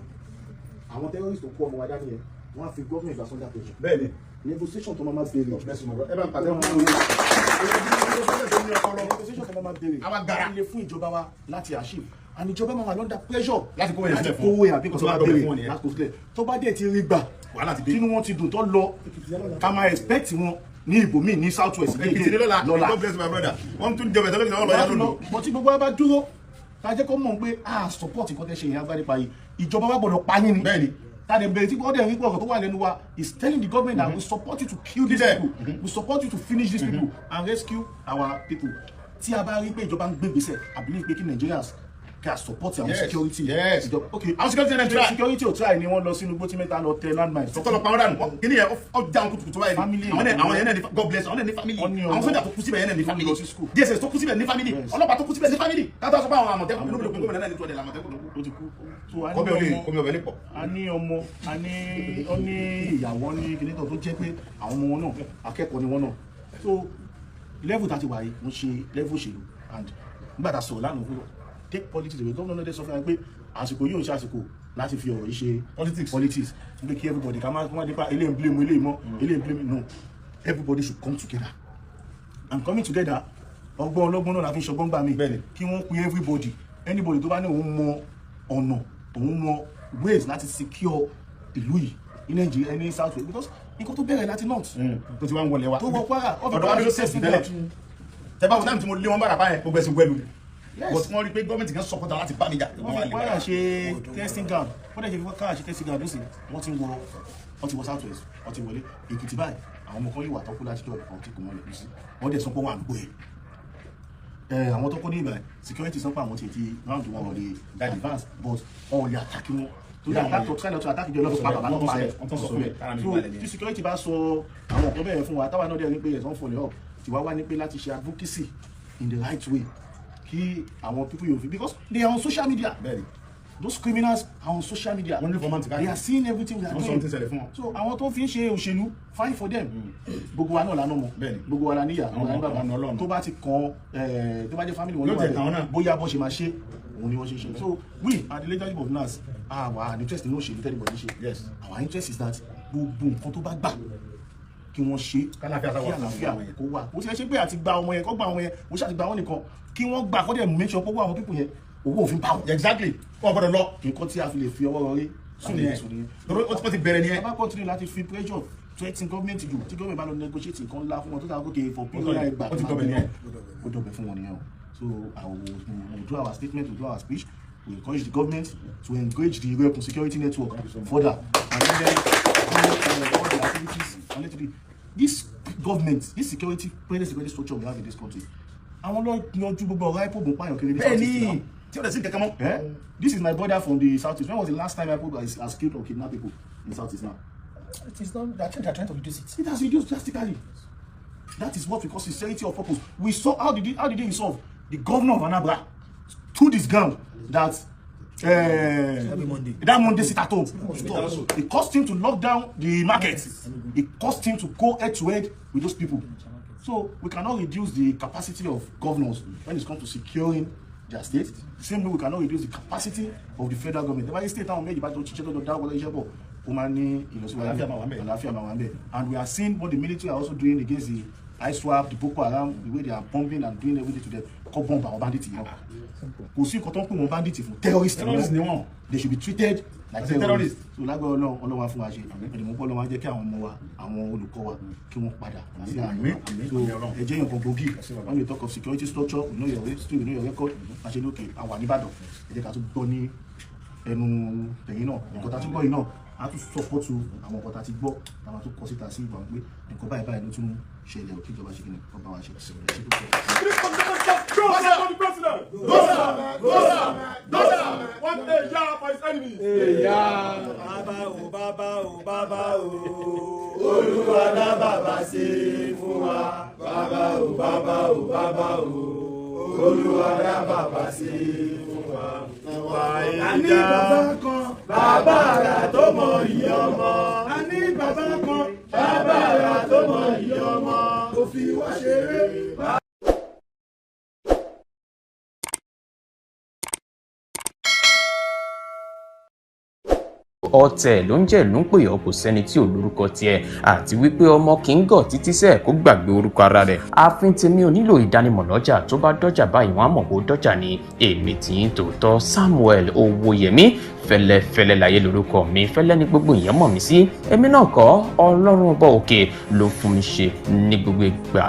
àwọn terrorist tó kó ọmọ wa dání yẹn wọ́n á fi government as under pressure bẹ́ẹ̀ ni negotiation tó máa máa bèrè ẹ bá ń pàtẹ́ fún negotiation tó máa máa bèrè Àwa gara. ilé fún ìjọba wa láti achieve and ìjọba máa wà under pressure Láti kówó yẹn sílẹ̀ fún. kówó yẹn àbí nǹkan tó Tó bá bá dọ̀bẹ̀ bèrè fún wọn nìyẹn. láti kó sílẹ̀ tó bá dẹ̀ ti rí gbà wàhálà ti dé. kínú wọn ti dùn tó lọ ká máa expect wọn ní ibòmíì ní south west Èkìtì ní lọ́la God bless my brother wọ́n tún jẹ́ bẹ̀tẹ̀ lọ́la lọ́la lọ́la. bọ́ tí gbogbo wa bá dúró ká jẹ́ kó mọ̀ pé a support nǹkan tẹ́ ṣe yẹn agbárípa yìí ìjọba wa gbọ́dọ̀ pa yín ni bẹ́ẹ̀ ni tàdé bẹ̀rẹ̀ tí gbọ́dọ̀ rí pọ̀rọ̀ tó wà lẹ́nu wa is telling the government that we support you to kill these people we support you to finish these people and rescue our people tí a bá rí pé ìjọba ń gbé gbèsè I believe pé kí Nigerians can support our Yes, security yes. ìjọba okay Àwọn security náà try. security ò try ni wọ́n lọ sínú gbótí mẹ́ta lọ tẹ landmine tọ́lọ̀ pa wọ́n dànù kíní yẹn ó já àwọn kùtùkùtù báyìí Family. àwọn yẹn náà ní God bless àwọn náà ní family Wọ́n ní àwọn ọmọ. sójà tó kú síbẹ̀ yẹn náà ní family Wọ́n lọ sí school. DSS tó kú síbẹ̀ ní family Yes. ọlọ́pàá tó kú síbẹ̀ ní family káàtó sọ pé àwọn àmọ̀tẹ́kùn ló gbogbo gómìnà náà ní tó ọdẹ làmọ̀tẹ́kùn ó ti kú so a ní kọ́bẹ̀ olè ọmọ kọ́bẹ̀ ọbẹ̀ lè pọ̀. a ní ọmọ a ní ó ní ìyàwó ní kìnìkan tó jẹ́ pé àwọn ọmọ wọn náà akẹ́kọ̀ọ́ ni wọ́n náà so level tá a ti wà yìí wọ́n ṣe level òṣèlú and nígbà tá a sọ̀rọ̀ lánàá fún take politics away gómìnà náà dé sọ fún wa pé àsìkò yóò ṣe àsìkò láti fi ọ̀rọ̀ yìí ṣe politics pé kí everybody ká má nípa eléyìí ń blame eléyìí mọ́ eléyìí ń blame no everybody should come together and coming together ọgbọ́n ọlọ́gbọ́n náà la fi ń ṣọgbọ́n gbà mí Bẹ́ẹ̀ni. kí wọ́n pe everybody anybody tó bá ní òun mọ ọ̀nà òun mọ ways láti secure ìlú yìí ní Nàìjíríà ní south west because nǹkan tó bẹ̀rẹ̀ láti north tó ti wá ń wọlé wa tó wọ Kwara ọ̀dọ̀ wa ló ṣèṣì tẹ́lẹ̀ tẹ́bá fún táìmù tí mo lé wọn bára báyẹn gbogbo ẹ̀sìn wẹ́lu Yes. but wọ́n rí i pé gọ́ọ̀mẹ̀ntì kan sọ̀kọ́ta láti bá mi jà wọ́n fi Kwara ṣe testing ground wọ́n dẹ̀ ṣe fi Kwara ṣe testing ground lóṣèlú wọ́n ti wọ south west wọ́n ti wọlé Èkìtì báyìí àwọn ọmọ kan yìí wà tọ́kú láti jọ ọ̀kan tí kò wọ́n lè kú sí wọ́n dẹ̀ sọ pé wọ́n à ń gbé àwọn tó kọ́ ní ìbàdàn security sọ pé àwọn ti round wọn wọlé advance but wọn ò lè attack wọn torí attack tó try to attack ìjọba lọ́sọ̀ padà bá lọ́ pa ẹ̀ so tí security bá sọ àwọn ọ̀pọ̀ bẹ́ẹ̀ fún wa táwa náà dẹ̀ rí pé ẹ̀sán follow up tí wá wá ní pé láti ṣe advocacy in the right way kí àwọn people yóò fi because they are on social media bẹ́ẹ̀ni those criminals are on social media wọ́n ní informant they are seeing everything we are wọ́n sọ ohun tí ń ṣẹlẹ̀ fún wọn. so àwọn tó fi ń ṣe òṣèlú fine for them gbogbo wa náà lánàá mọ Bẹ́ẹ̀ni. gbogbo wa la níyà Àwọn àwọn bàbá ọ̀nà Ọlọ́run. tó bá ti kan tó bá jẹ́ family wọn Yóò ló tẹ̀ wà kàn wọ́n bẹ́ẹ̀ náà. bóyá bó ṣe máa ṣe òun ni wọ́n ṣe ṣe so we at the leadership of NAS our interest nínú òṣèlú tẹ́lẹ̀ bọ̀dé ṣe Yes. our interest is that gbogbo nǹkan tó bá gbà kí wọ́n ṣe Kálàáfíà sáwà kí fún àlàáfíà àwọn yẹn. kó wà ó ti ẹ ṣe pé àti gba ọmọ yẹn kó gba ọmọ yẹn ó ṣàti gba wọn nìkan kí wọ́n gbà kó dẹ̀ make sure kó wà àwọn pípò yẹn owó òfin bá wọn exactly wọ́n gbọ́dọ̀ lọ nǹkan tí a fi lè fi ọwọ́ rọrí sùn nìyẹn torí ó ti bẹ̀rẹ̀ nìyẹn. bá continue láti fi pressure threatening government jù tí government bá lọ negotiate nǹkan ńlá fún wọn tó dáa gòkè for people like gbà ó ti dọ̀bẹ̀ nìyẹn. ó dọ̀bẹ̀ fún wọn nìyẹn o so I will do our statement, we will do our speech, we encourage the government to engage the Irekuun security network further and then all the activities related to this government, this security, present security structure we have in this country, àwọn lọ yanjú gbogbo ọ̀rọ̀ IPOB pààyàn kiri ní southeast. This is my brother from the southeast. When was the last time IPOB has killed or kidnapped people in southeast now? It is not. They're trying to reduce it. It has reduced drastically. That is what we call sincerity of purpose. We saw how did they resolve? The governor of Anambra stood his ground that that Monday sit at home. It cost him to lock down the market. It cost him to go head to head with those people. So we cannot reduce the capacity of governors when it comes to securing their state. The same way we cannot reduce the capacity of the federal government. The state now made about and we are seeing what the military are also doing against the ISWAP, the Boko Haram, the way they are bombing and doing everything to them. Call bomb our bandits. Terrorists. They should be treated like terrorists. So like when we talk of security structure, we know your history, we know your record. Actually, okay, our Nibado, they got to Tony and you know, you know. A tún support àwọn ọkọ̀ tá ti gbọ́ àwọn tó kọ síta sí ìgbà pé nǹkan báyìí ló tún ṣẹlẹ̀ òkè ìjọba ṣe kí ni ọba wa ṣe. Bàbá o, Olúwa dá bàbá sí fún wa. Bàbá o, Olúwa dá bàbá sí fún wa. Àní bàbá kan, bàbá àrà tó mọ iye ọmọ. Àní bàbá kan, bàbá àrà tó mọ iye ọmọ. Kò fi wá ṣeré. ọ̀tẹ̀ ló ń jẹ́ ìlú ń pè ọ́ kò sẹ́ni tí ò lórúkọ tiẹ̀ àti wípé ọmọ kì í gọ̀ títí sẹ́ẹ̀ kó gbàgbé orúkọ ara rẹ̀. ààfin tèmi ò nílò ìdánimọ̀ lọ́jà tó bá dọ́jà báyìí wọ́n á mọ̀ bó dọ́jà ni. èmi tí ń tòótọ́ Samuel Owóyẹmí fẹ́lẹ́fẹ́lẹ́ láyé lórúkọ mi fẹ́lẹ́ ní gbogbo èèyàn mọ̀ mí sí. èmi náà kọ́ Ọlọ́run ọba òkè ló fún mi ṣe ní gbogbo ìgbà.